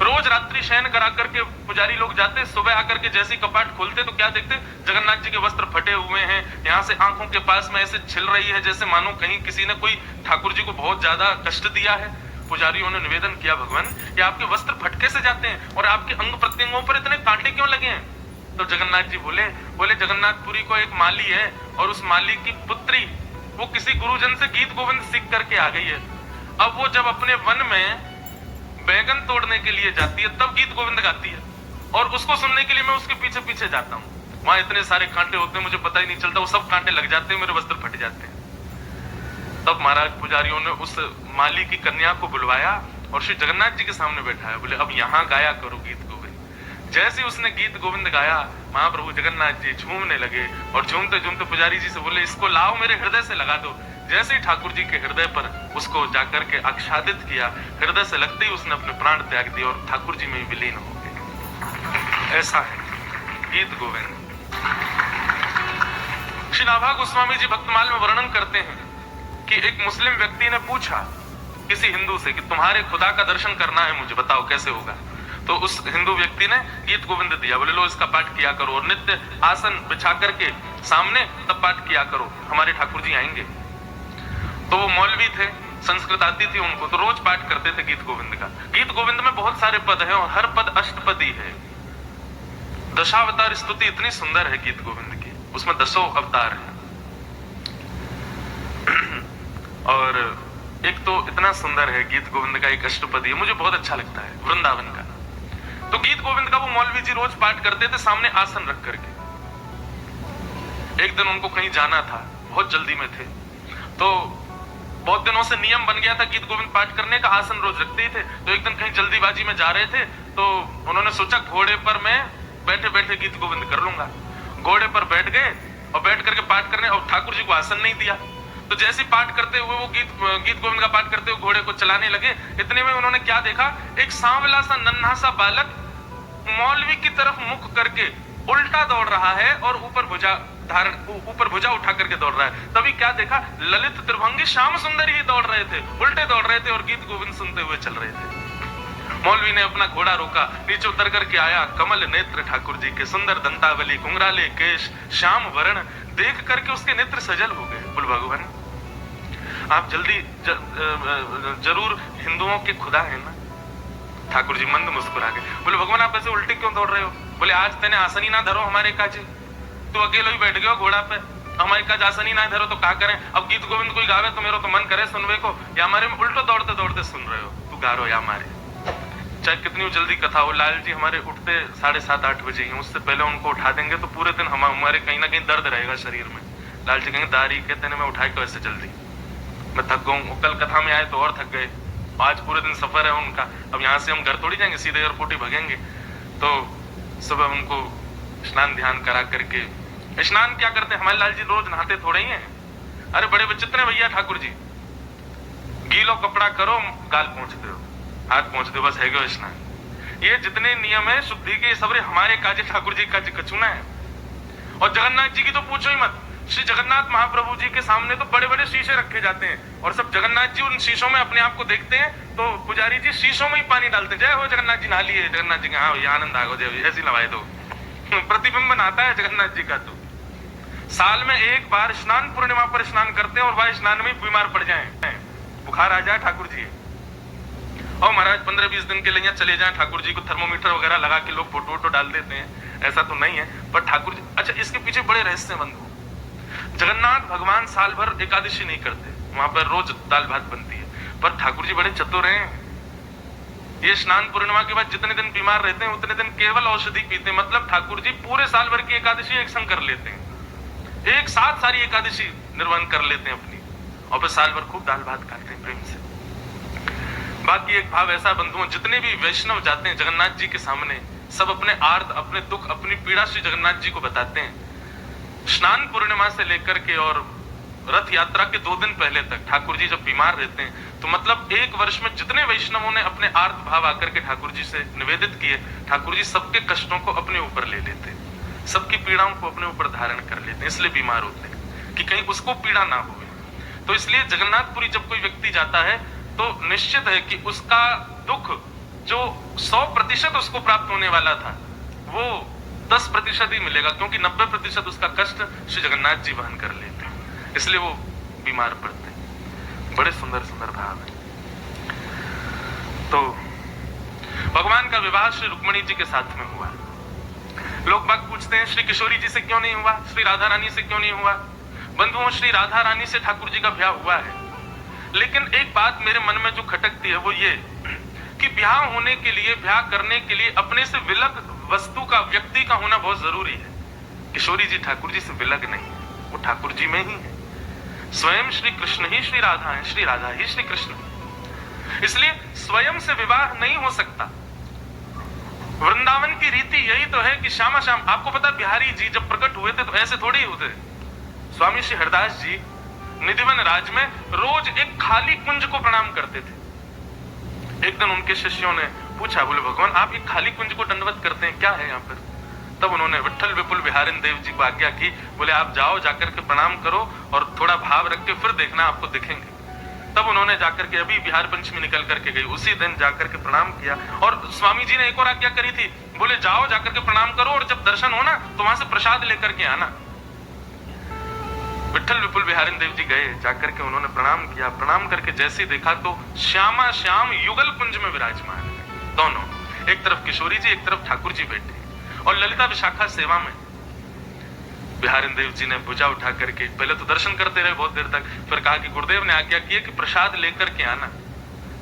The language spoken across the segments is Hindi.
रोज रात्रि शयन करा करके पुजारी लोग जाते, सुबह आकर के जैसे ही कपाट खोलते तो क्या देखते, जगन्नाथ जी के वस्त्र फटे हुए हैं, यहाँ से आंखों के पास में ऐसे छिल रही है जैसे मानो कहीं किसी ने कोई ठाकुर जी को बहुत ज्यादा कष्ट दिया है। पुजारियों ने निवेदन किया, भगवान ये आपके वस्त्र फटके से जाते हैं और आपके अंग प्रत्यंगों पर इतने कांटे क्यों लगे हैं? तो जगन्नाथ जी बोले जगन्नाथपुरी को एक माली है और उस माली की पुत्री वो किसी गुरुजन से गीत गोविंद सीख करके आ गई है। अब वो जब अपने वन में बैगन तोड़ने के लिए जाती है तब गीत गोविंद गाती है और उसको सुनने के लिए मैं उसके पीछे पीछे जाता हूँ। वहां इतने सारे कांटे होते हैं मुझे पता ही नहीं चलता, वो सब कांटे लग जाते हैं, मेरे वस्त्र फट जाते हैं। तब महाराज पुजारियों ने उस माली की कन्या को बुलवाया और श्री जगन्नाथ जी के सामने बैठाया, बोले अब यहाँ गाया करो गीत गोविंद। जैसे उसने गीत गोविंद गाया महाप्रभु जगन्नाथ जी झूमने लगे और झूमते झूमते पुजारी जी से बोले इसको लाओ मेरे हृदय से लगा दो। जैसे ही ठाकुर जी के हृदय पर उसको जाकर के आच्छादित किया, हृदय से लगते ही उसने अपने प्राण त्याग दिए और ठाकुर जी में विलीन हो गए। ऐसा है गीत गोविंद। श्री नाभा गोस्वामी जी भक्तमाल में वर्णन करते हैं कि एक मुस्लिम व्यक्ति ने पूछा किसी हिंदू से कि तुम्हारे खुदा का दर्शन करना है मुझे, बताओ कैसे होगा। तो उस हिंदू व्यक्ति ने गीत गोविंद दिया, बोले लो इसका पाठ किया करो और नित्य आसन बिछा करके सामने तब पाठ किया करो, हमारे ठाकुर जी आएंगे। तो वो मौलवी थे, संस्कृत आती थी उनको, तो रोज पाठ करते थे गीत गोविंद का। गीत गोविंद में बहुत सारे पद हैं और हर पद अष्टपदी है। दशावतार स्तुति इतनी सुंदर है गीत गोविंद की, उसमें 10 अवतार हैं। और एक तो इतना सुंदर है गीत गोविंद का एक अष्टपदी, मुझे बहुत अच्छा लगता है वृंदावन का। तो गीत गोविंद का वो मौलवी जी रोज पाठ करते थे सामने आसन रख करके। एक दिन उनको कहीं जाना था, बहुत जल्दी में थे, तो बहुत दिनों से नियम बन गया था गीत गोविंद पाठ करने का, आसन रोज रखते ही थे। तो एक दिन कहीं जल्दीबाजी में जा रहे थे तो उन्होंने सोचा घोड़े पर मैं बैठे बैठे गीत गोविंद कर लूंगा। घोड़े पर बैठ गए और बैठ करके पाठ करने, और ठाकुर जी को आसन नहीं दिया। तो जैसे पाठ करते हुए वो गीत गोविंद का पाठ करते हुए घोड़े को चलाने लगे, इतने में उन्होंने क्या देखा, एक सांवला सा नन्हा सा बालक मौलवी की तरफ मुख करके उल्टा दौड़ रहा है और ऊपर भुजा उठा करके दौड़ रहा है। तभी क्या देखा, ललित त्रिभंगी श्याम सुंदर ही दौड़ रहे थे, उल्टे दौड़ रहे थे और गीत गोविंद सुनते हुए चल रहे थे। मौलवी ने अपना घोड़ा रोका, नीचे उतर करके आया, कमल नेत्र ठाकुर जी के, सुंदर दंतावली, घुंघराले केश, श्याम वर्ण, देख करके उसके नेत्र सजल हो गए। बोल भगवान आप जल्दी जरूर हिंदुओं के खुदा है ना। ठाकुर जी मंद मुस्कुरा गए, बोले भगवान आप ऐसे उल्टे क्यों दौड़ रहे हो? बोले आज तेने आसन ही ना धरो हमारे काज, तू अकेले ही बैठ गयो घोड़ा पे, हमारे काज आसन ही ना धरो तो क्या करें? अब गीत गोविंद कोई गावे तो मेरा तो मन करे सुनवे को, या हमारे में उल्टो दौड़ते दौड़ते सुन रहे हो, तू गा रहे हो या हमारे। चाहे कितनी जल्दी कथा हो, लाल जी हमारे उठते 7:30-8 बजे ही, उससे पहले उनको उठा देंगे तो पूरे दिन हमारे कहीं ना कहीं दर्द रहेगा शरीर में। लाल जी कहेंगे दारी कहते हैं मैं उठाए क्यों ऐसे जल्दी, मैं थक गऊं। कल कथा में आए तो और थक गए, आज पूरे दिन सफर है उनका, अब यहाँ से हम घर थोड़ी जाएंगे, सीधे एयरपोर्ट ही भगेंगे। तो सुबह उनको स्नान ध्यान करा करके, स्नान क्या करते हैं हमारे लाल जी, रोज नहाते थोड़े ही हैं। अरे बड़े विचित्र भैया ठाकुर जी, गीलो कपड़ा करो गाल पहुंच दो, हाथ पहुंच दो, बस है गो स्नान। ये जितने नियम है शुद्धि के सबरे हमारे काजे ठाकुर जी का कचूना है। और जगन्नाथ जी की तो पूछो ही मत, श्री जगन्नाथ महाप्रभु जी के सामने तो बड़े बड़े शीशे रखे जाते हैं और सब जगन्नाथ जी उन शीशों में अपने आप को देखते हैं, तो पुजारी जी शीशों में ही पानी डालते हैं, जय हो जगन्नाथ जी नहा लिए, जगन्नाथ जी हाँ भैया आनंद आ गो, जय ऐसी नवाए दो। प्रतिबिंब नहाता है जगन्नाथ जी का, तो साल में एक बार स्नान पूर्णिमा पर स्नान करते हैं और वह स्नान में बीमार पड़ जाए, बुखार आ जाए ठाकुर जी, और महाराज 15-20 दिन के लिए चले जाएं, ठाकुर जी को थर्मोमीटर वगैरह लगा के लोग फोटो वोटो डाल देते हैं, ऐसा तो नहीं है। पर ठाकुर जी, अच्छा इसके पीछे बड़े रहस्य बंधु, जगन्नाथ भगवान साल भर एकादशी नहीं करते, वहां पर रोज दाल भात बनती है, पर ठाकुर जी बड़े चतुर हैं। ये स्नान पूर्णिमा के बाद जितने दिन बीमार रहते हैं उतने दिन केवल औषधि पीते हैं, मतलब ठाकुर जी पूरे साल भर की एकादशी एक संग कर लेते हैं, एक साथ सारी एकादशी निर्वहन कर लेते हैं अपनी, और फिर साल भर खूब दाल भात खाते हैं प्रेम से। बाकी एक भाव ऐसा बंधुओं, जितने भी वैष्णव जाते हैं जगन्नाथ जी के सामने, सब अपने आर्त, अपने दुख, अपनी पीड़ा श्री जगन्नाथ जी को बताते हैं। स्नान पूर्णिमा से लेकर के और रथ यात्रा के 2 दिन पहले तक ठाकुर जी जब बीमार रहते हैं, तो मतलब एक वर्ष में जितने वैष्णवों ने अपने आर्त भाव आकर के ठाकुर जी से निवेदित किए, ठाकुर जी सबके कष्टों को अपने ऊपर ले लेते, सबकी पीड़ाओं को अपने ऊपर धारण कर लेते हैं, इसलिए बीमार होते हैं कि कहीं उसको पीड़ा ना हो। तो इसलिए जगन्नाथपुरी जब कोई व्यक्ति जाता है तो निश्चित है कि उसका दुख जो 100% उसको प्राप्त होने वाला था वो 10% ही मिलेगा, क्योंकि 90% उसका कष्ट श्री जगन्नाथ जी वहन कर लेते हैं, इसलिए वो बीमार पड़ते हैं। बड़े सुंदर सुंदर भाव है। तो भगवान का विवाह श्री रुक्मिणी जी के साथ में हुआ। लोग बाग पूछते हैं श्री किशोरी जी से क्यों नहीं हुआ, श्री राधा रानी से क्यों नहीं हुआ। बंधुओं, श्री राधा रानी से ठाकुर जी का ब्याह हुआ है, लेकिन एक बात मेरे मन में जो खटकती है वो ये कि ब्याह होने के लिए, ब्याह करने के लिए अपने से विलग वस्तु का, व्यक्ति का होना बहुत जरूरी है। किशोरी जी ठाकुर जी से विलग नहीं है, वो ठाकुर जी में ही है। स्वयं श्री कृष्ण ही श्री राधा है, श्री राधा ही श्री कृष्ण है। इसलिए स्वयं से विवाह नहीं हो सकता। वृंदावन की रीति यही तो है कि श्यामा श्याम, आपको पता बिहारी जी जब प्रकट हुए थे तो ऐसे थोड़ी ही होते। स्वामी श्री हरदास जी निधिवन राज में रोज एक खाली कुंज को प्रणाम करते थे। एक दिन उनके शिष्यों ने पूछा, बोले भगवान आप एक खाली कुंज को दंडवत करते हैं, क्या है यहाँ पर। तब उन्होंने विठ्ठल विपुल बिहारिन देव जी को आज्ञा की, बोले आप जाओ, जाकर के प्रणाम करो और थोड़ा भाव रख के फिर देखना, आपको दिखेंगे। तब उन्होंने जाकर के, अभी बिहार पंचमी निकल करके गई, उसी दिन जाकर के प्रणाम किया। और स्वामी जी ने एक और आज्ञा करी थी, बोले जाओ जाकर के प्रणाम करो और जब दर्शन हो ना तो वहां से प्रसाद लेकर के आना। विठ्ठल विपुल बिहारिन देव जी गए, जाकर के उन्होंने प्रणाम किया। प्रणाम करके जैसे देखा तो श्यामा श्याम युगल कुंज में विराजमान है दोनों, एक तरफ किशोरी जी, एक तरफ ठाकुर जी बैठे। और ललिता विशाखा सेवा में बिहारिन देव जी ने भुजा उठा करके पहले तो दर्शन करते रहे बहुत देर तक, फिर कहा कि गुरुदेव ने आज्ञा की है कि प्रसाद लेकर के आना,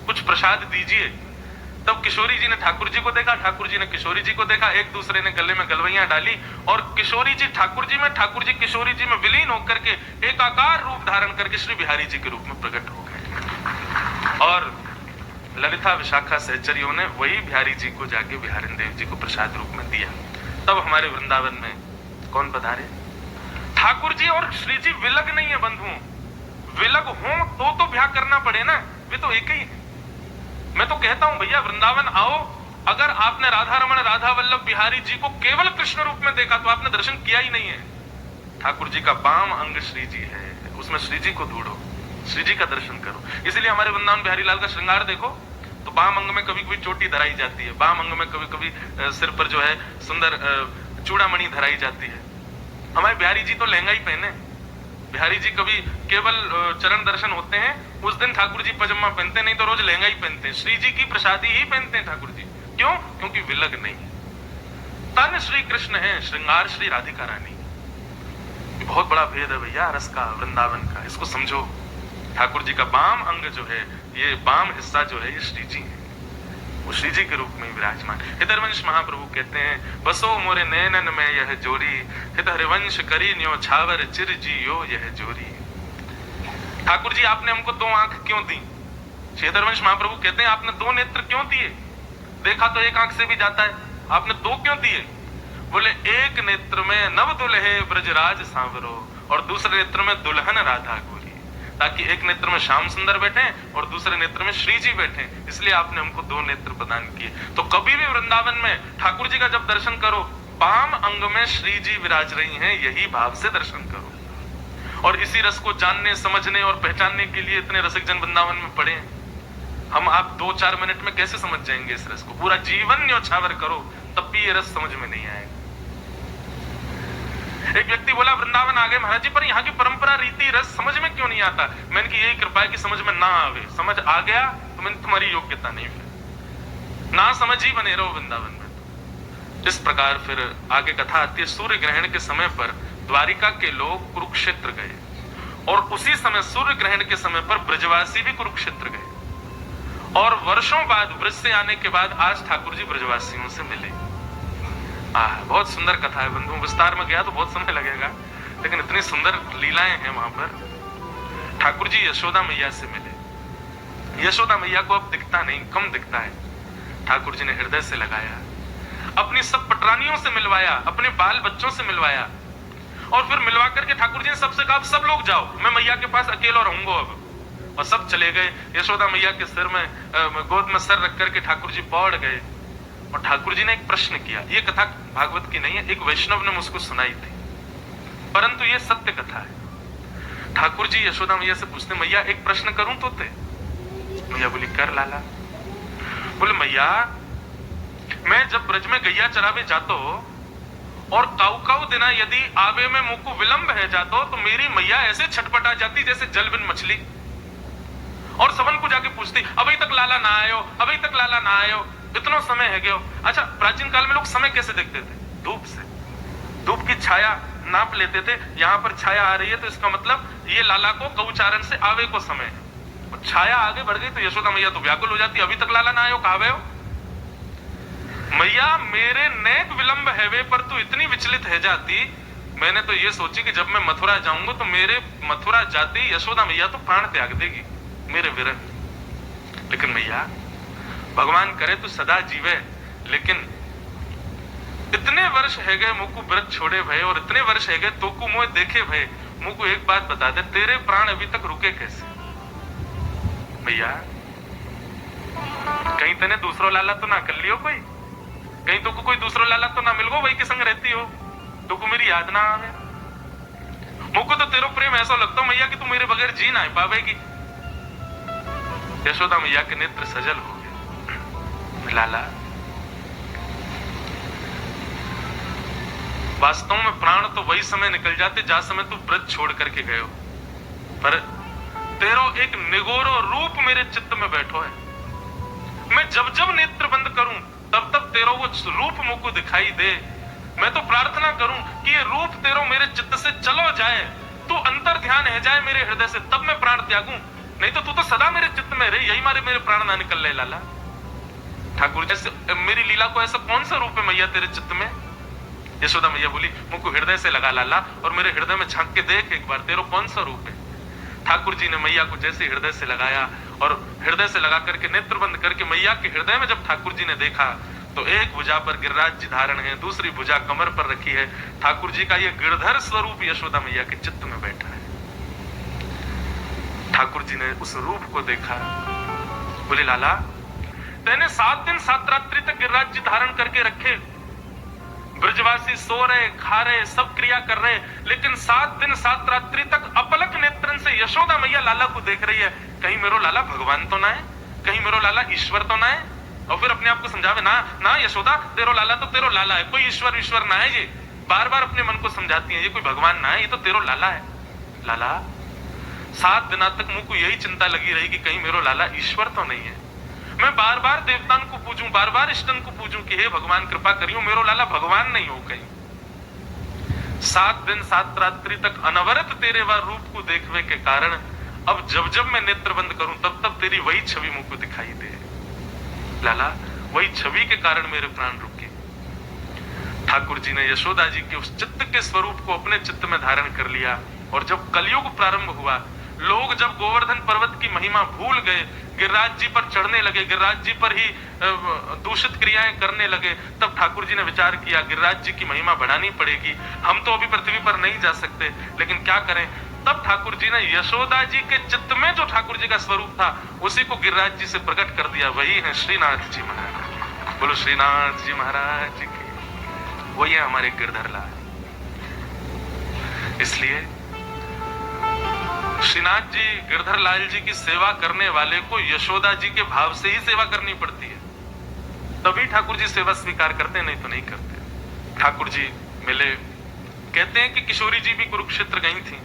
कुछ प्रसाद दीजिए। तब किशोरी जी ने ठाकुर जी को देखा, ठाकुर जी ने किशोरी जी को देखा, एक दूसरे ने गले में गलवैया डाली और किशोरी जी ठाकुर जी में, ठाकुर जी किशोरी जी में विलीन होकर के एकाकार रूप धारण करके श्री बिहारी जी के रूप में प्रकट हो गए। और ललिता विशाखा सहचरियों ने वही बिहारी जी को जाके बिहारिन देव जी को प्रसाद रूप में दिया। तब हमारे वृंदावन में कौन पधारे? ठाकुर जी और श्री जी विलग नहीं है बंधुओं। विलग हो तो ब्याह करना पड़े ना, वे तो एक ही है। मैं तो कहता हूं भैया वृंदावन आओ, अगर आपने राधा रमण राधा वल्लभ बिहारी जी को केवल कृष्ण रूप में देखा तो आपने दर्शन किया ही नहीं है। ठाकुर जी का बाम अंग श्री जी है, उसमें श्री जी को ढूंढो, श्री जी का दर्शन करो। इसलिए हमारे वृंदावन बिहारी लाल का श्रृंगार देखो तो बाम अंग में कभी कभी चोटी धराई जाती है, बाम अंग में कभी कभी सिर पर जो है सुंदर चूड़ामणि धराई जाती है। हमारे बिहारी जी तो लहंगा ही पहने। बिहारी जी कभी केवल चरण दर्शन होते हैं उस दिन ठाकुर जी पजामा पहनते, नहीं तो रोज लहंगा ही पहनते हैं। श्री जी की प्रसादी ही पहनते हैं ठाकुर जी। क्यों? क्योंकि विलग नहीं। तन श्री कृष्ण है, श्रृंगार श्री राधिका रानी। बहुत बड़ा भेद है भैया रस का, वृंदावन का, इसको समझो। ठाकुर जी का बाम अंग जो है, ये बाम हिस्सा जो है, ये श्री जी है, वो श्री जी के रूप में विराजमान। हितरवंश महाप्रभु कहते हैं, बसो मोरे नैनन में यह जोरी, हित हरिवंश करी न्यो छावर चिर जियो यह जोरी। ठाकुर जी आपने हमको दो आंख क्यों दी? हितरवंश महाप्रभु कहते हैं आपने दो नेत्र क्यों दिए? देखा तो एक आंख से भी जाता है, आपने दो क्यों दिए? बोले एक नेत्र में नव दुल्हे ब्रजराज सांवरो और दूसरे नेत्र में दुल्हन राधा गोरी, ताकि एक नेत्र में श्याम सुंदर बैठे और दूसरे नेत्र में श्री जी बैठे, इसलिए आपने हमको दो नेत्र प्रदान किए। तो कभी भी वृंदावन में ठाकुर जी का जब दर्शन करो, बाम अंग में श्री जी विराज रही हैं, यही भाव से दर्शन करो। और इसी रस को जानने, समझने और पहचानने के लिए इतने रसिक जन वृंदावन में पड़े हैं। हम आप 2-4 मिनट में कैसे समझ जाएंगे इस रस को? पूरा जीवन न्योछावर करो तब भी ये रस समझ में नहीं आएगा। एक व्यक्ति बोला वृंदावन आ गए महाराज जी, पर यहाँ की परंपरा रीति रस समझ में क्यों नहीं आता? मैंने कि यही कृपा है कि समझ में ना आवे, समझ आ गया तो मैंने तुम्हारी योग्यता नहीं, फिर ना समझ ही बने रहो वृंदावन में। इस प्रकार फिर आगे कथा आती है। सूर्य ग्रहण के समय पर द्वारिका के लोग कुरुक्षेत्र गए और उसी समय सूर्य ग्रहण के समय पर ब्रजवासी भी कुरुक्षेत्र गए। और वर्षों बाद ब्रज से आने के बाद आज ठाकुर जी ब्रजवासियों से मिले। बहुत सुंदर कथा है बंधु, विस्तार में गया तो बहुत समय लगेगा, लेकिन इतनी सुंदर लीलाएं हैं वहां पर। ठाकुर जी यशोदा मैया से मिले। यशोदा मैया को अब दिखता नहीं, कम दिखता है। ठाकुर जी ने हृदय से लगाया, अपनी सब पटरानियों से मिलवाया, अपने बाल बच्चों से मिलवाया और फिर मिलवा करके ठाकुर जी ने सबसे कहा सब लोग जाओ, मैं मैया के पास अकेला रहूंगा अब। और सब चले गए। यशोदा मैया के सिर में गोद में सर रख करके ठाकुर जी पौड़ गए और ठाकुर जी ने एक प्रश्न किया। ये कथा भागवत की नहीं है, एक वैष्णव ने मुझको सुनाई थी, परंतु ये सत्य कथा है। ठाकुर जी यशोदा मैया से पूछते, मैया एक प्रश्न करूं तो ते? मैया बोली कर लाला। बोले मैया मैं जब ब्रज में गैया चरावे जातो और काऊ काऊ दिना यदि आवे में मुंह को विलंब है जातो तो मेरी मैया ऐसे छटपटा जाती जैसे जल बिन मछली, और सबन को जाके पूछती अभी तक लाला ना आयो, अभी तक लाला ना आयो, इतना समय है गयो। अच्छा, प्राचीन काल में लोग समय कैसे देखते थे? धूप से, धूप की छाया नाप लेते थे, यहां पर छाया आ रही है तो इसका मतलब ये लाला को गौचारण से आवे को समय है। और छाया आगे बढ़ गई तो यशोदा मैया तो व्याकुल हो जाती, अभी तक लाला ना आयो, कहावे हो? मैया मेरे नेक विलंब है वे पर तू इतनी विचलित है जाती, मैंने तो ये सोची कि जब मैं मथुरा जाऊंगा तो मेरे मथुरा जाती यशोदा मैया तो प्राण त्याग देगी मेरे विरह। लेकिन मैया भगवान करे तू सदा जीवे, लेकिन इतने वर्ष है गए मुझको व्रत छोड़े भय, और इतने वर्ष है गए तो को मोह देखे भय, मुझको एक बात बता दे, तेरे प्राण अभी तक रुके कैसे? मैया कहीं तने दूसरो लाला तो ना कर लियो कोई, कहीं तो कोई दूसरो लाला तो ना मिल गो वही के संग रहती हो तो को मेरी याद ना आवे? मुझको तो तेरो प्रेम ऐसा लगता मैया कि तू मेरे बगैर जी ना पावेगी। यशोदा मैया के नेत्र सजल हो गए। लाला वास्तव में प्राण तो वही समय निकल जाते जा समय तू व्रत छोड़ करके गए हो, पर तेरो एक निगोरो रूप मेरे चित्त में बैठो है। मैं जब जब नेत्र बंद करूं तब तब तेरो वो रूप मुझको दिखाई दे। मैं तो प्रार्थना करूं कि ये रूप तेरो मेरे चित्त से चलो जाए, तू अंतर ध्यान है जाए मेरे हृदय से, तब मैं प्राण त्यागूं, नहीं तो तू तो सदा मेरे चित्त में रहे, यही मारे मेरे प्राण ना निकल रहे। लाला ठाकुर जैसे मेरी लीला को ऐसा कौन सा रूप है मैया तेरे चित्त में? यशोदा मैया बोली मुझको हृदय से लगा लाला, और मेरे हृदय में झांक के देख एक बार तेरो कौन सा रूप है। ठाकुर जी ने मैया को जैसे हृदय से लगाया, और हृदय से लगा करके नेत्र बंद करके मैया के हृदय में जब ठाकुर जी ने देखा तो एक भुजा पर गिरिराज जी धारण है, दूसरी भुजा कमर पर रखी है। ठाकुर जी का ये गिरधर स्वरूप यशोदा मैया के चित्त में बैठा है। ठाकुर जी ने उस रूप को देखा, बोले लाला तेने 7 दिन 7 रात्रि तक गिरिराज जी धारण करके रखे, ब्रजवासी सो रहे खा रहे सब क्रिया कर रहे, लेकिन 7 दिन 7 रात्रि तक अपलक नेत्रन से यशोदा मैया लाला को देख रही है। कहीं मेरो लाला भगवान तो ना है, कहीं मेरो लाला ईश्वर तो ना है? और फिर अपने आप को समझावे ना ना यशोदा तेरो लाला तो तेरो लाला है, कोई ईश्वर ईश्वर ना है। ये बार बार अपने मन को समझाती है, ये कोई भगवान ना है, ये तो तेरो लाला है। लाला 7 दिनों तक मुझको यही चिंता लगी रही कि कहीं मेरो लाला ईश्वर तो नहीं है। मैं बार बार देवतान को पूजूं, बार बार इष्टन को पूजूं कि हे भगवान कृपा करियो मेरो लाला भगवान नहीं हो कहीं। 7 दिन 7 रात्रि तक अनवरत तेरे वह रूप को देखने के कारण अब जब जब मैं नेत्र बंद करूं तब तब तेरी वही छवि मुझको दिखाई दे। लाला वही छवि के कारण मेरे प्राण रुके। ठाकुर जी ने यशोदा जी के उस चित्त के स्वरूप को अपने चित्त में धारण कर लिया, और जब कलयुग प्रारंभ हुआ, लोग जब गोवर्धन पर्वत की महिमा भूल गए, गिरिराज जी पर चढ़ने लगे, गिरिराज जी पर ही दूषित क्रियाएं करने लगे, तब ठाकुर जी ने विचार किया गिरिराज जी की महिमा बढ़ानी पड़ेगी। हम तो अभी पृथ्वी पर नहीं जा सकते, लेकिन क्या करें? तब ठाकुर जी ने यशोदा जी के चित्त में जो ठाकुर जी का स्वरूप था उसी को गिरिराज जी से प्रकट कर दिया। वही है श्रीनाथ जी महाराज। बोलो श्रीनाथ जी महाराज की। वही है हमारे गिरधर लाल। इसलिए श्रीनाथ जी गिरधर लाल जी की सेवा करने वाले को यशोदा जी के भाव से ही सेवा करनी पड़ती है, तभी ठाकुर जी सेवा स्वीकार करते हैं, नहीं तो नहीं करते। ठाकुर जी मिले, कहते हैं कि किशोरी जी भी कुरुक्षेत्र गई थी,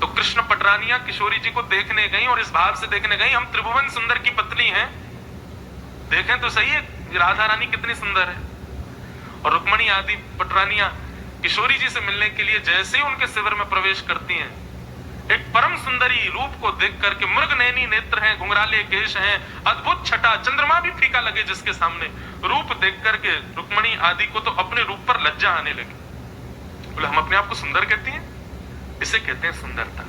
तो कृष्ण पटरानिया किशोरी जी को देखने गई, और इस भाव से देखने गई हम त्रिभुवन सुंदर की पत्नी हैं, देखें तो सही है राधा रानी कितनी सुंदर है। और रुक्मणी आदि पटरानिया किशोरी जी से मिलने के लिए जैसे ही उनके शिविर में प्रवेश करती हैं, एक परम सुंदरी रूप को देख करके, मृग नैनी नेत्र हैं, घुंघराले केश हैं, अद्भुत छटा, चंद्रमा भी फीका लगे जिसके सामने, रूप देख करके रुक्मणी आदि को तो अपने रूप पर लज्जा आने लगी। बोले हम अपने आप को सुंदर कहती हैं? इसे कहते हैं सुंदरता।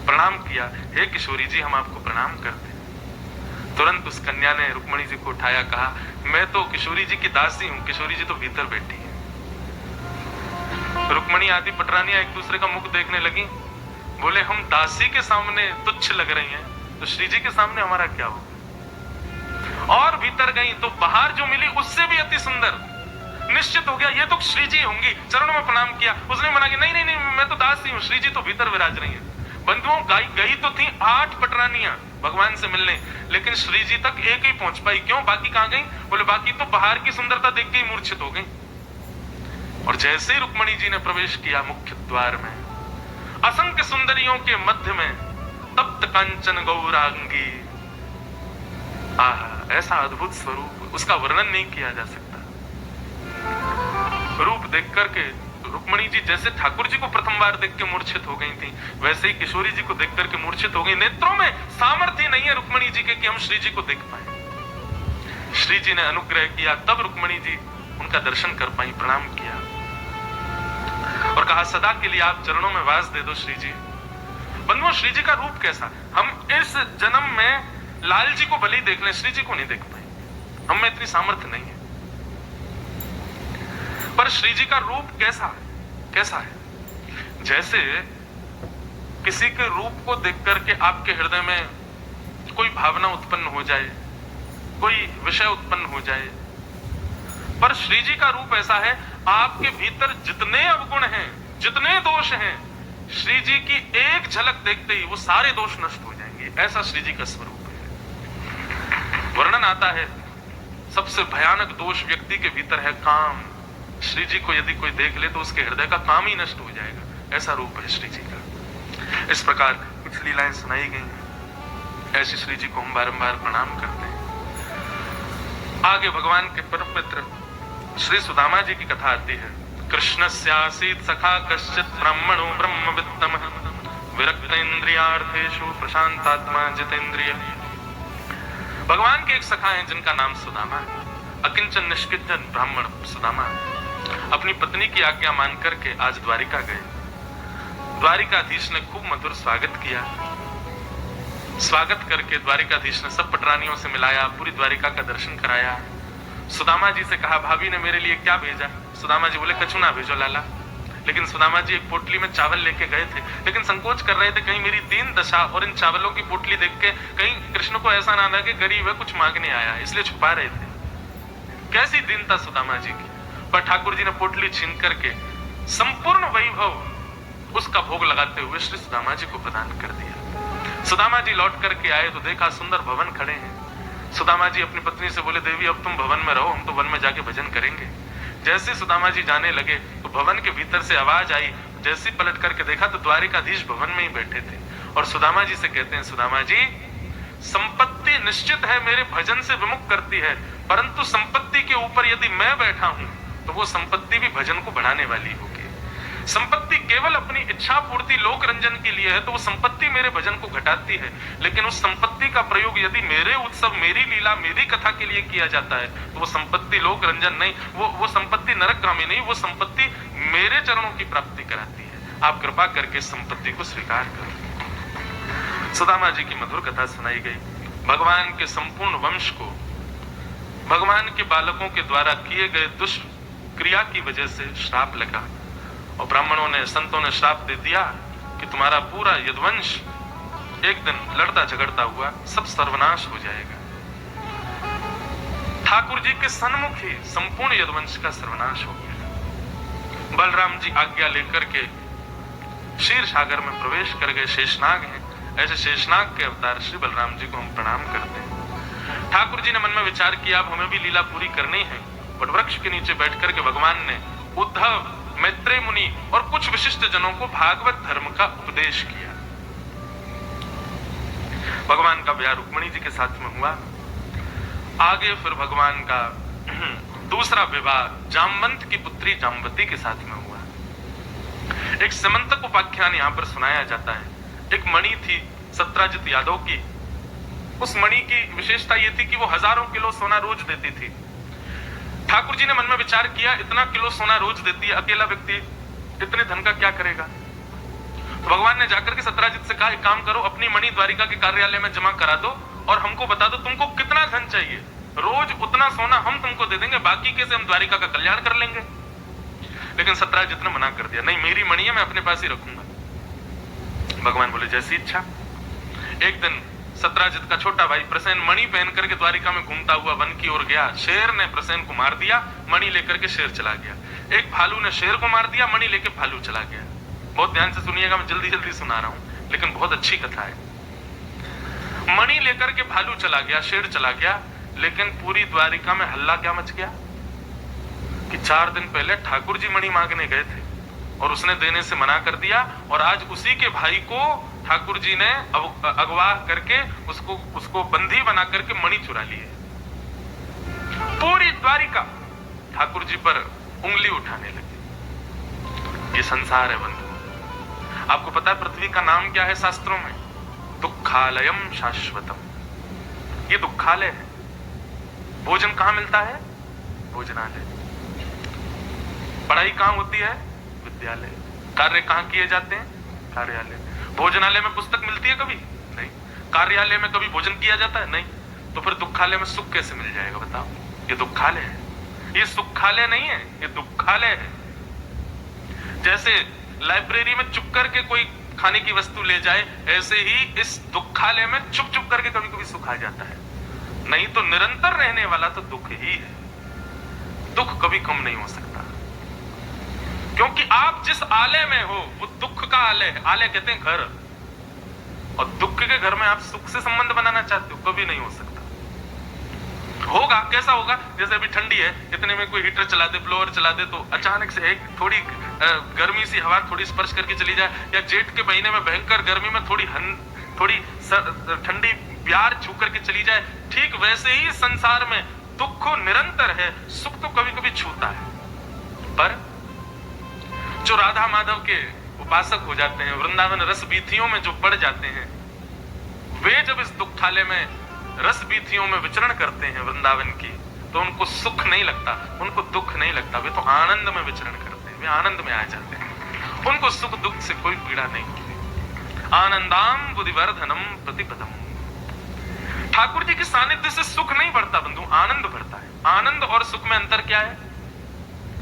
प्रणाम किया, हे किशोरी जी हम आपको प्रणाम करते हैं। तुरंत उस कन्या ने रुक्मणी जी को उठाया, कहा मैं तो किशोरी जी की दासी हूं, किशोरी जी तो भीतर बैठी है। रुक्मणी आदि पटरानियां एक दूसरे का मुख देखने लगी, बोले हम दासी के सामने तुच्छ लग रही हैं, तो श्री जी के सामने हमारा क्या होगा? और भीतर गई तो बाहर जो मिली उससे भी अति सुंदर। निश्चित हो गया ये तो श्री जी होंगी, चरणों में प्रणाम किया। उसने मना कि नहीं नहीं नहीं मैं तो दासी हूं, श्री जी तो भीतर विराज रही हैं। बंधुओं गई तो थी 8 पटरानियां भगवान से मिलने, लेकिन श्री जी तक एक ही पहुंच पाई। क्यों? बाकी कहां गई? बोले बाकी तो बाहर की सुंदरता देख के ही मूर्छित हो गई। और जैसे ही रुक्मणी जी ने प्रवेश किया मुख्य द्वार में, असंख्य सुंदरियों के मध्य में तप्त कांचन गौरांगी, आहा, ऐसा अद्भुत स्वरूप, उसका वर्णन नहीं किया जा सकता। रूप देख करके रुक्मणी जी जैसे ठाकुर जी को प्रथम बार देख के मूर्छित हो गई थी, वैसे ही किशोरी जी को देख करके मूर्छित हो गई। नेत्रों में सामर्थ्य नहीं है रुक्मणी जी के कि हम श्री जी को देख पाए। श्री जी ने अनुग्रह किया, तब रुक्मणी जी उनका दर्शन कर पाई, प्रणाम किया और कहा सदा के लिए आप चरणों में वास दे दो श्री जी। बंधुओं, श्री जी का रूप कैसा? हम इस जन्म में लाल जी को भले ही देख लें, श्री जी को नहीं देख पाए, हम में इतनी सामर्थ्य नहीं है। पर श्री जी का रूप कैसा है? जैसे किसी के रूप को देख करके आपके हृदय में कोई भावना उत्पन्न हो जाए, कोई विषय उत्पन्न हो जाए, पर श्री जी का रूप ऐसा है, आपके भीतर जितने अवगुण हैं, जितने दोष हैं, श्री जी की एक झलक देखते ही वो सारे दोष नष्ट हो जाएंगे। ऐसा श्री जी का स्वरूप है। वर्णन आता है, सबसे भयानक दोष व्यक्ति के भीतर है काम। श्री जी को यदि कोई देख ले तो उसके हृदय का काम ही नष्ट हो जाएगा। ऐसा रूप है श्री जी का। इस प्रकार कुछ लीलाएं सुनाई गई हैं। ऐसी श्री जी को हम बारंबार प्रणाम करते हैं। आगे भगवान के परम मित्र श्री सुदामा जी की कथा आती है। कृष्णस्यासीत् सखा कश्चित् ब्राह्मणो ब्रह्मवित्तमः विरक्तेन्द्रियार्थेषु प्रशांतात्मा जितेन्द्रिय। भगवान के एक सखा हैं जिनका नाम सुदामा है। अकिंचन निष्किंचन ब्राह्मण सुदामा अपनी पत्नी की आज्ञा मान करके आज द्वारिका गए। द्वारिकाधीश ने खूब मधुर स्वागत किया। स्वागत करके द्वारिकाधीश ने सब पटरानियों से मिलाया, पूरी द्वारिका का दर्शन कराया। सुदामा जी से कहा, भाभी ने मेरे लिए क्या भेजा? सुदामा जी बोले, कछु ना भेजो लाला। लेकिन सुदामा जी एक पोटली में चावल लेके गए थे, लेकिन संकोच कर रहे थे कहीं मेरी दीन दशा और इन चावलों की पोटली देख के कहीं कृष्ण को ऐसा ना लगे गरीब है, कुछ मांगने आया, इसलिए छुपा रहे थे। कैसी दीनता सुदामा जी की! पर ठाकुर जी ने पोटली छीन करके संपूर्ण वैभव उसका भोग लगाते हुए श्री सुदामा जी को प्रदान कर दिया। सुदामा जी लौट करके आए तो देखा सुंदर भवन खड़े हैं। सुदामा जी अपनी पत्नी से बोले, देवी अब तुम भवन में रहो, हम तो वन में जाके भजन करेंगे। जैसे सुदामा जी जाने लगे तो भवन के भीतर से आवाज आई। जैसे पलट करके देखा तो द्वारिकाधीश भवन में ही बैठे थे और सुदामा जी से कहते हैं, सुदामा जी, संपत्ति निश्चित है मेरे भजन से विमुख करती है, परंतु संपत्ति के ऊपर यदि मैं बैठा हूं तो वो संपत्ति भी भजन को बढ़ाने वाली होगी। संपत्ति केवल अपनी इच्छा पूर्ति लोक रंजन के लिए है तो वो संपत्ति मेरे भजन को घटाती है, लेकिन उस संपत्ति का प्रयोग यदि मेरे उत्सव, मेरी लीला, मेरी कथा के लिए किया जाता है तो वो संपत्ति लोक रंजन नहीं, वो संपत्ति नरकगामी नहीं, वो संपत्ति मेरे चरणों की प्राप्ति कराती है। आप कृपा करके संपत्ति को स्वीकार करो। सुदामा जी की मधुर कथा सुनाई गई। भगवान के संपूर्ण वंश को भगवान के बालकों के द्वारा किए गए दुष्क्रिया की वजह से श्राप लगा और ब्राह्मणों ने, संतों ने श्राप दे दिया कि तुम्हारा पूरा यदुवंश एक दिन लड़ता झगड़ता हुआ सब सर्वनाश हो जाएगा। ठाकुर जी के सन्मुख ही संपूर्ण यदुवंश का सर्वनाश हो गया। बलराम जी आज्ञा लेकर के क्षीर सागर में प्रवेश कर गए। शेषनाग हैं, ऐसे शेषनाग के अवतार श्री बलराम जी को हम प्रणाम करते हैं। ठाकुर जी ने मन में विचार किया, अब हमें भी लीला पूरी करनी है। वटवृक्ष के नीचे बैठ करके भगवान ने उद्धव, मैत्रेय मुनि और कुछ विशिष्ट जनों को भागवत धर्म का उपदेश किया। भगवान का ब्याह रुक्मणी जी के साथ में हुआ। आगे फिर भगवान का दूसरा विवाह जामवंत की पुत्री जामवती के साथ में हुआ। एक समंतक उपाख्यान यहाँ पर सुनाया जाता है। एक मणि थी सत्राजित यादव की। उस मणि की विशेषता यह थी कि वो हजारों किलो सोना रोज देती थी। ठाकुर जी ने मन में विचार किया, इतना किलो सोना रोज देती है, अकेला व्यक्ति इतने धन का क्या करेगा? तो भगवान ने जाकर के सत्राजित से कहा, एक काम करो, अपनी मणि द्वारिका के कार्यालय में जमा करा दो और हमको बता दो तुमको कितना धन चाहिए, रोज उतना सोना हम तुमको दे देंगे, बाकी के से हम द्वारिका का कल्याण कर लेंगे। लेकिन सत्राजित ने मना कर दिया, नहीं मेरी मणि है, मैं अपने पास ही रखूंगा। भगवान बोले जैसी इच्छा। एक दिन सत्राजित का छोटा भाई प्रसेन मणि पहन करके द्वारिका में घूमता हुआ वन की ओर गया। शेर ने प्रसेन को मार दिया, मणि लेकर के शेर चला गया। एक भालू ने शेर को मार दिया, मणि लेकर भालू चला गया। बहुत ध्यान से सुनिएगा, मैं जल्दी जल्दी सुना रहा हूं, लेकिन बहुत अच्छी कथा है। मणि लेकर के भालू चला गया, शेर चला गया, लेकिन पूरी द्वारिका में हल्ला क्या मच गया कि 4 दिन पहले ठाकुर जी मणि मांगने गए थे और उसने देने से मना कर दिया, और आज उसी के भाई को ठाकुर जी ने अगवा करके उसको बंदी बना करके मणि चुरा लिए। पूरी द्वारिका ठाकुर जी पर उंगली उठाने लगी। ये संसार है बंधु। आपको पता है पृथ्वी का नाम क्या है शास्त्रों में? दुखालयम शाश्वतम। ये दुखालय है। भोजन कहां मिलता है? भोजनालय। पढ़ाई कहां होती है? विद्यालय। कार्य कहां किए जाते हैं? कार्यालय। भोजनालय में पुस्तक मिलती है कभी? नहीं। कार्यालय में कभी भोजन किया जाता है? नहीं। तो फिर दुखालय में सुख कैसे मिल जाएगा बताओ? ये दुखालय है, ये सुखालय नहीं है, ये दुखालय है। जैसे लाइब्रेरी में चुप करके कोई खाने की वस्तु ले जाए, ऐसे ही इस दुखालय में चुप चुप करके कभी कभी सुख आ जाता है। नहीं तो निरंतर रहने वाला तो दुख ही है। दुख कभी कम नहीं हो सकता, क्योंकि आप जिस आलय में हो वो दुख का आलय है। आलय कहते हैं घर, और दुख के घर में आप सुख से संबंध बनाना चाहते हो, कभी नहीं हो सकता। होगा कैसा होगा? जैसे अभी ठंडी है, इतने में कोई हीटर चला दे, ब्लोअर चला दे, तो अचानक से एक थोड़ी गर्मी सी हवा थोड़ी स्पर्श करके चली जाए, या जेठ के महीने में भयंकर गर्मी में थोड़ी ठंडी प्यार छू करके चली जाए। ठीक वैसे ही संसार में दुख निरंतर है, सुख तो कभी कभी छूता है। पर जो राधा माधव के उपासक हो जाते हैं, वृंदावन रस बीथियों में जो पड़ जाते हैं, वे जब इस दुखालय में रस बीथियों में विचरण करते हैं वृंदावन की, तो उनको सुख नहीं लगता, उनको दुख नहीं लगता, वे तो आनंद में विचरण करते हैं, वे आनंद में आ जाते हैं। उनको सुख दुख से कोई पीड़ा नहीं होती। आनंदाम बुद्धिवर्धनम प्रतिपदम। ठाकुर जी के सानिध्य से सुख नहीं बढ़ता बंधु, आनंद बढ़ता है। आनंद और सुख में अंतर क्या है?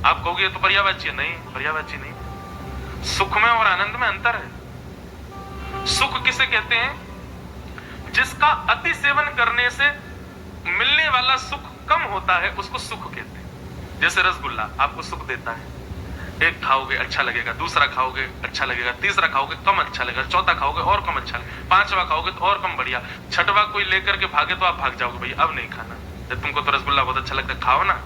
आप कहोगे तो पर्यायवाची है। नहीं, पर्यायवाची नहीं। सुख में और आनंद में अंतर है। सुख किसे कहते हैं? जिसका अति सेवन करने से मिलने वाला सुख कम होता है, उसको सुख कहते हैं। जैसे रसगुल्ला आपको सुख देता है, एक खाओगे अच्छा लगेगा, दूसरा खाओगे अच्छा लगेगा, तीसरा खाओगे कम अच्छा लगेगा, चौथा खाओगे और कम अच्छा लगेगा, पांचवा खाओगे तो और कम बढ़िया, छठवा कोई लेकर के भागे तो आप भाग जाओगे, भैया अब नहीं खाना, जब तुमको तो रसगुल्ला बहुत अच्छा लगता है खाओ ना।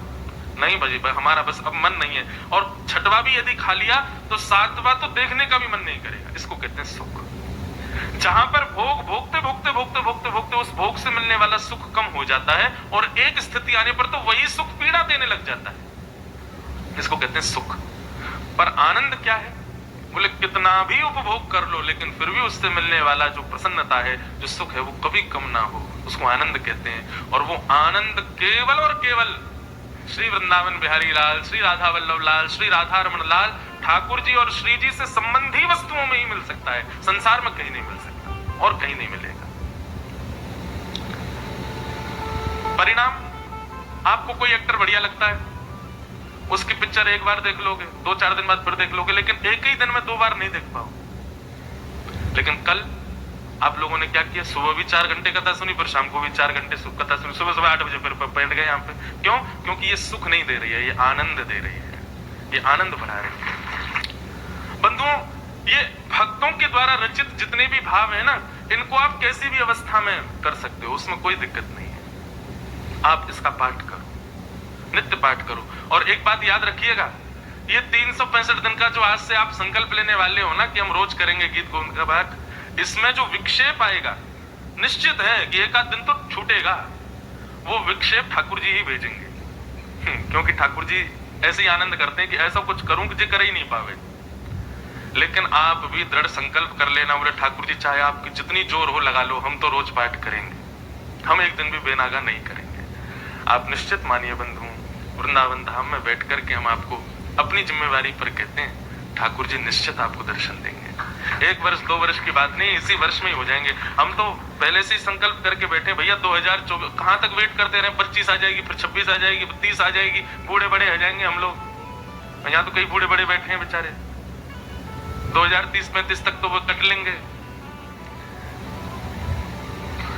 नहीं भाई हमारा बस अब मन नहीं है। और छठवा भी यदि खा लिया तो सातवां तो देखने का भी मन नहीं करेगा। इसको कहते हैं सुख। जहां पर भोग भोगते भोगते भोगते भोगते भोगते उस भोग से मिलने वाला सुख कम हो जाता है, और एक स्थिति आने पर तो वही सुख पीड़ा देने लग जाता है। इसको कहते हैं सुख। पर आनंद क्या है? बोले कितना भी उपभोग कर लो, लेकिन फिर भी उससे मिलने वाला जो प्रसन्नता है, जो सुख है, वो कभी कम ना हो, उसको आनंद कहते हैं। और वो आनंद केवल और केवल श्री वृंदावन बिहारी लाल, श्री राधा वल्लभ लाल, श्री राधा रमण लाल ठाकुर जी और श्री जी से संबंधी वस्तुओं में ही मिल सकता है। संसार में कहीं नहीं मिल सकता और कहीं नहीं मिलेगा। परिणाम, आपको कोई एक्टर बढ़िया लगता है, उसकी पिक्चर एक बार देख लोगे, 2-4 दिन बाद फिर देख लोगे, लेकिन एक ही दिन में 2 बार नहीं देख पाओ। लेकिन कल आप लोगों ने क्या किया? सुबह भी 4 घंटे कथा सुनी, फिर शाम को भी 4 घंटे कथा सुनी, सुबह 8 बजे फिर बैठ गए यहाँ पे। क्यों? क्योंकि ये सुख नहीं दे रही है, ये आनंद दे रही है, ये आनंद बढ़ा रही है। बंधुओं, ये भक्तों के द्वारा रचित जितने भी भाव है ना, इनको आप कैसी भी अवस्था में कर सकते हो, उसमें कोई दिक्कत नहीं है। आप इसका पाठ करो, नित्य पाठ करो। और एक बात याद रखिएगा, ये 365 दिन का जो आज से आप संकल्प लेने वाले हो ना कि हम रोज करेंगे गीत गोविंद का पाठ, इसमें जो विक्षेप आएगा, निश्चित है कि एक आध दिन तो छूटेगा। वो विक्षेप ठाकुर जी ही भेजेंगे, क्योंकि ठाकुर जी ऐसे ही आनंद करते हैं कि ऐसा कुछ करूं कि जी कर ही नहीं पावे। लेकिन आप भी दृढ़ संकल्प कर लेना, बोले ठाकुर जी चाहे आपकी जितनी जोर हो लगा लो, हम तो रोज पाठ करेंगे, हम एक दिन भी बेनागा नहीं करेंगे। आप निश्चित मानिए बंधु, वृंदावन धाम में बैठ करके हम आपको अपनी जिम्मेवारी पर कहते हैं, ठाकुर जी निश्चित आपको दर्शन देंगे। 1 वर्ष 2 वर्ष की बात नहीं, इसी वर्ष में ही हो जाएंगे। हम तो पहले से ही संकल्प करके बैठे, भैया 2024 कहां तक वेट करते रहे? 25 आ जाएगी, फिर 26 आ जाएगी, 30 आ जाएगी, बूढ़े बड़े आ जाएंगे हम लोग। यहाँ तो कई बूढ़े बड़े बैठे हैं बेचारे, 2030-35 तक तो वो कट लेंगे।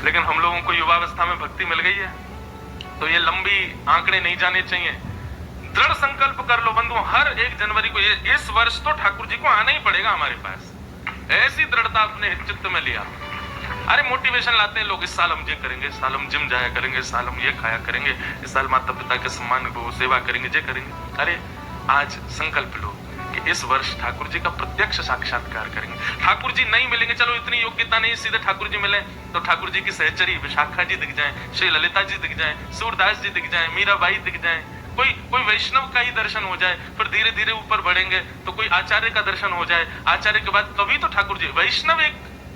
लेकिन हम लोगों को युवावस्था में भक्ति मिल गई है, तो ये लंबी आंकड़े नहीं जाने चाहिए। दृढ़ संकल्प कर लो बंधु, हर 1 जनवरी को, इस वर्ष तो ठाकुर जी को आना ही पड़ेगा हमारे पास। ऐसी दृढ़ता अपने चित्त में लिया। अरे मोटिवेशन लाते हैं लोग, इस साल हम ये करेंगे, इस साल हम जिम जाया करेंगे, इस साल हम ये खाया करेंगे, इस साल माता पिता के सम्मान को सेवा करेंगे, ये करेंगे। अरे आज संकल्प लो कि इस वर्ष ठाकुर जी का प्रत्यक्ष साक्षात्कार करेंगे। ठाकुर जी नहीं मिलेंगे, चलो इतनी योग्यता नहीं, सीधे ठाकुर जी मिले तो ठाकुर जी की सहचरी विशाखा जी दिख जाए, श्री ललिता जी दिख जाए, सूरदास जी दिख जाए, मीराबाई दिख जाए, कोई वैष्णव का ही दर्शन हो जाए, फिर धीरे धीरे ऊपर बढ़ेंगे तो कोई आचार्य का दर्शन हो जाए, आचार्य के बाद कभी तो ठाकुर जी, वैष्णव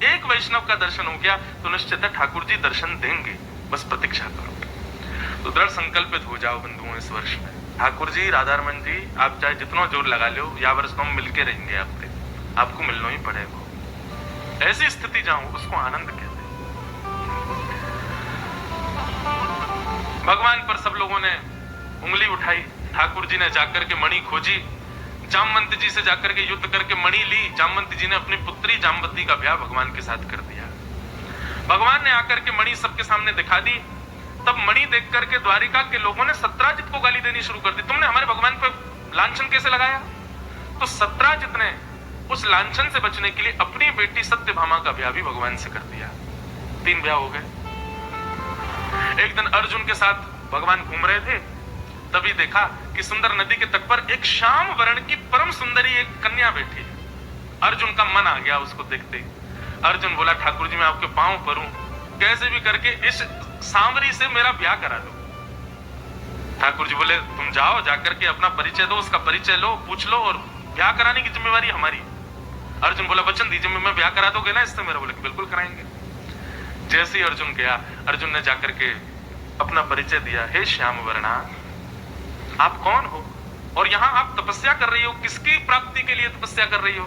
एक वैष्णव का दर्शन हो गया तो निश्चित है ठाकुर जी दर्शन देंगे। बस प्रतीक्षा करो। तो दृढ़ संकल्पित हो जाओ बंधुओं इस वर्ष में। ठाकुर जी, राधारमन जी, आप चाहे जितना जोर लगा लो, या वर्ष तो हम मिलके रहेंगे, आपको मिलना ही पड़ेगा। ऐसी स्थिति जाऊं उसको आनंद कहते हैं। भगवान पर सब लोगों ने उंगली उठाई। ठाकुर जी ने जाकर के मणि खोजी, जामवंत जी से जाकर के युद्ध करके मणि ली। जामवंत जी ने अपनी पुत्री जामवती का ब्याह भगवान के साथ कर दिया। भगवान ने आकर के मणि सबके सामने दिखा दी। तब मणि देख करके द्वारिका के लोगों ने सत्राजित को गाली देनी शुरू कर दी, तुमने हमारे भगवान पर लांछन कैसे लगाया? तो सत्राजित ने उस लांछन से बचने के लिए अपनी बेटी सत्यभामा का ब्याह भी भगवान से कर दिया। 3 ब्याह हो गए। एक दिन अर्जुन के साथ भगवान घूम रहे थे, तभी देखा कि सुंदर नदी के तट पर एक श्याम वर्ण की परम सुंदरी एक कन्या बैठी है। अर्जुन का मन आ गया उसको देखते ही। अर्जुन बोला, ठाकुर जी मैं आपके पांव परूं, कैसे भी करके इस सांवरी से मेरा ब्याह करा दो। ठाकुर जी बोले, तुम जाओ, जाकर के अपना परिचय दो, उसका परिचय लो, पूछ लो, और ब्याह कराने की जिम्मेवारी हमारी। अर्जुन बोला, वचन दीजिए मैं ब्याह करा दोगे ना इससे मेरा? बोले बिल्कुल कराएंगे। जैसे ही अर्जुन गया, अर्जुन ने जाकर के अपना परिचय दिया। हे श्याम वर्णा, आप कौन हो और यहां आप तपस्या कर रही हो? किसकी प्राप्ति के लिए तपस्या कर रही हो?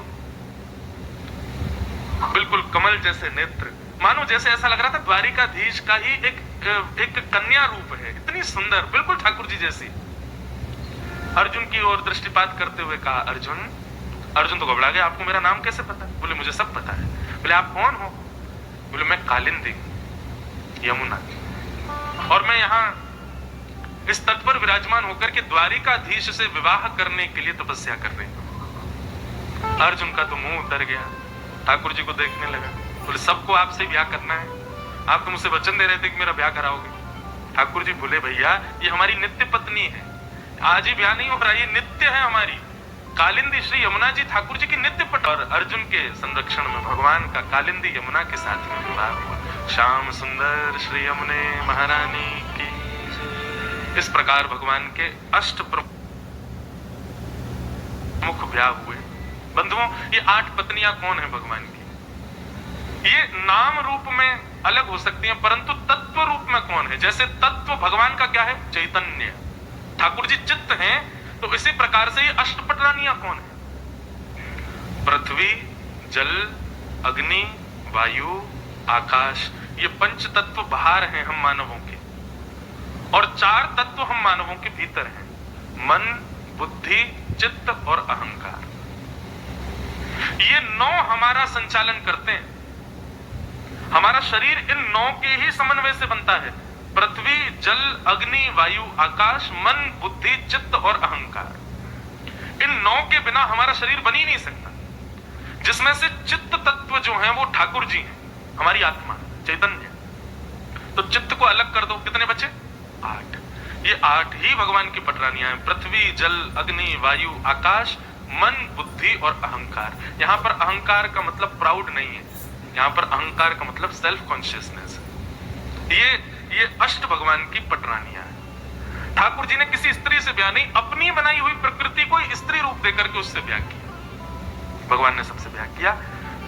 बिल्कुल कमल जैसे नेत्र, मानो जैसे ऐसा लग रहा था द्वारिकाधीश का ही एक कन्या रूप है, इतनी सुंदर, बिल्कुल ठाकुर जी जैसी। अर्जुन की ओर दृष्टिपात करते हुए कहा, अर्जुन तो घबरा गया, आपको मेरा नाम कैसे पता? बोले मुझे सब पता है। बोले आप कौन हो? बोले मैं कालिंदी यमुना, और मैं यहां इस तट पर विराजमान होकर के द्वारिकाधीश से विवाह करने के लिए तपस्या कर रही हूं। अर्जुन का तो मुंह उतर गया, ठाकुर जी को देखने लगा। बोले सबको आपसे ब्याह करना है? आप तो मुझसे वचन दे रहे थे कि मेरा ब्याह कराओगे। ठाकुर जी बोले, भैया ये हमारी नित्य पत्नी है, आज ही ब्याह नहीं हो रहा, ये नित्य है हमारी। कालिंदी श्री यमुना जी ठाकुर जी की नित्य पत्नी। और अर्जुन के संरक्षण में भगवान का कालिंदी यमुना के साथ में विवाह हुआ। श्याम सुंदर श्री यमुने महारानी की। इस प्रकार भगवान के 8 प्रमुख ब्याह हुए। बंधुओं, ये 8 पत्नियां कौन है भगवान की? ये नाम रूप में अलग हो सकती हैं, परंतु तत्व रूप में कौन है? जैसे तत्व भगवान का क्या है? चैतन्य। ठाकुर जी चित्त हैं, तो इसी प्रकार से ये 8 पटरानियां कौन है? पृथ्वी, जल, अग्नि, वायु, आकाश, ये 5 तत्व बाहर हैं हम मानवों के, और 4 तत्व हम मानवों के भीतर हैं, मन, बुद्धि, चित्त और अहंकार। ये 9 हमारा संचालन करते हैं। हमारा शरीर इन 9 के ही समन्वय से बनता है। पृथ्वी, जल, अग्नि, वायु, आकाश, मन, बुद्धि, चित्त और अहंकार। इन 9 के बिना हमारा शरीर बन ही नहीं सकता। जिसमें से चित्त तत्व जो है वो ठाकुर जी हैं, हमारी आत्मा चैतन्य। तो चित्त को अलग कर दो, कितने बचे? 8। ये 8 ही भगवान की पटरानियां हैं। पृथ्वी, जल, अग्नि, वायु, आकाश, मन, बुद्धि और अहंकार। यहां पर अहंकार का मतलब प्राउड नहीं है, यहां पर अहंकार का मतलब सेल्फ कॉन्शियसनेस है। ये 8 भगवान की पटरानियां हैं। ठाकुर जी ने किसी स्त्री से ब्याह नहीं, अपनी बनाई हुई प्रकृति को स्त्री रूप देकर के उससे ब्याह किया। भगवान ने सबसे ब्याह किया।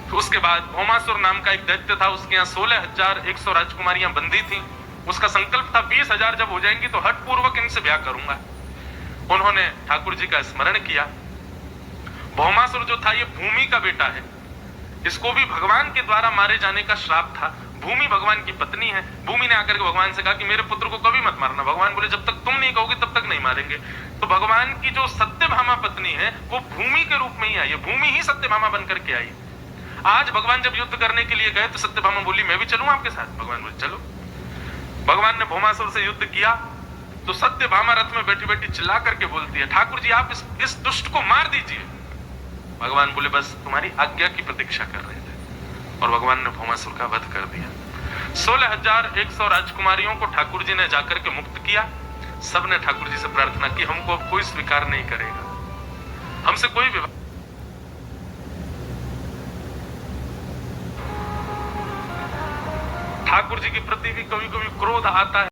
तो उसके बाद भौमासुर नाम का एक दैत्य था, उसके यहाँ 16,100 राजकुमारियां बंदी थी। उसका संकल्प था 20,000 जब हो जाएंगी तो हठ पूर्वक इनसे ब्याह करूंगा। उन्होंने ठाकुर जी का स्मरण किया। भौमासुर जो था ये भूमि का बेटा है, इसको भी भगवान के द्वारा मारे जाने का श्राप था। भूमि भगवान की पत्नी है। भूमि ने आकर के भगवान से कहा कि मेरे पुत्र को कभी मत मारना। भगवान बोले जब तक तुम नहीं कहोगे तब तक नहीं मारेंगे। तो भगवान की जो सत्यभामा पत्नी है वो भूमि के रूप में ही आई है, भूमि ही सत्यभामा बनकर के आई। आज भगवान जब युद्ध करने के लिए गए तो सत्यभामा बोली मैं भी चलूं आपके साथ। भगवान बोले चलो। भगवान ने भौमासुर से युद्ध किया तो सत्यभामा रथ में बैठी बैठी चिल्ला करके बोलती है ठाकुर जी आप इस दुष्ट को मार दीजिए। भगवान बोले बस तुम्हारी आज्ञा की प्रतीक्षा कर रहे थे और भगवान ने भौमासुर का वध कर दिया। 16,100 राजकुमारियों को ठाकुर जी ने जाकर के मुक्त किया। सबने ठाकुर जी से प्रार्थना की हमको अब कोई स्वीकार नहीं करेगा, हमसे कोई विवाह। ठाकुर जी के प्रति भी कभी कभी क्रोध आता है।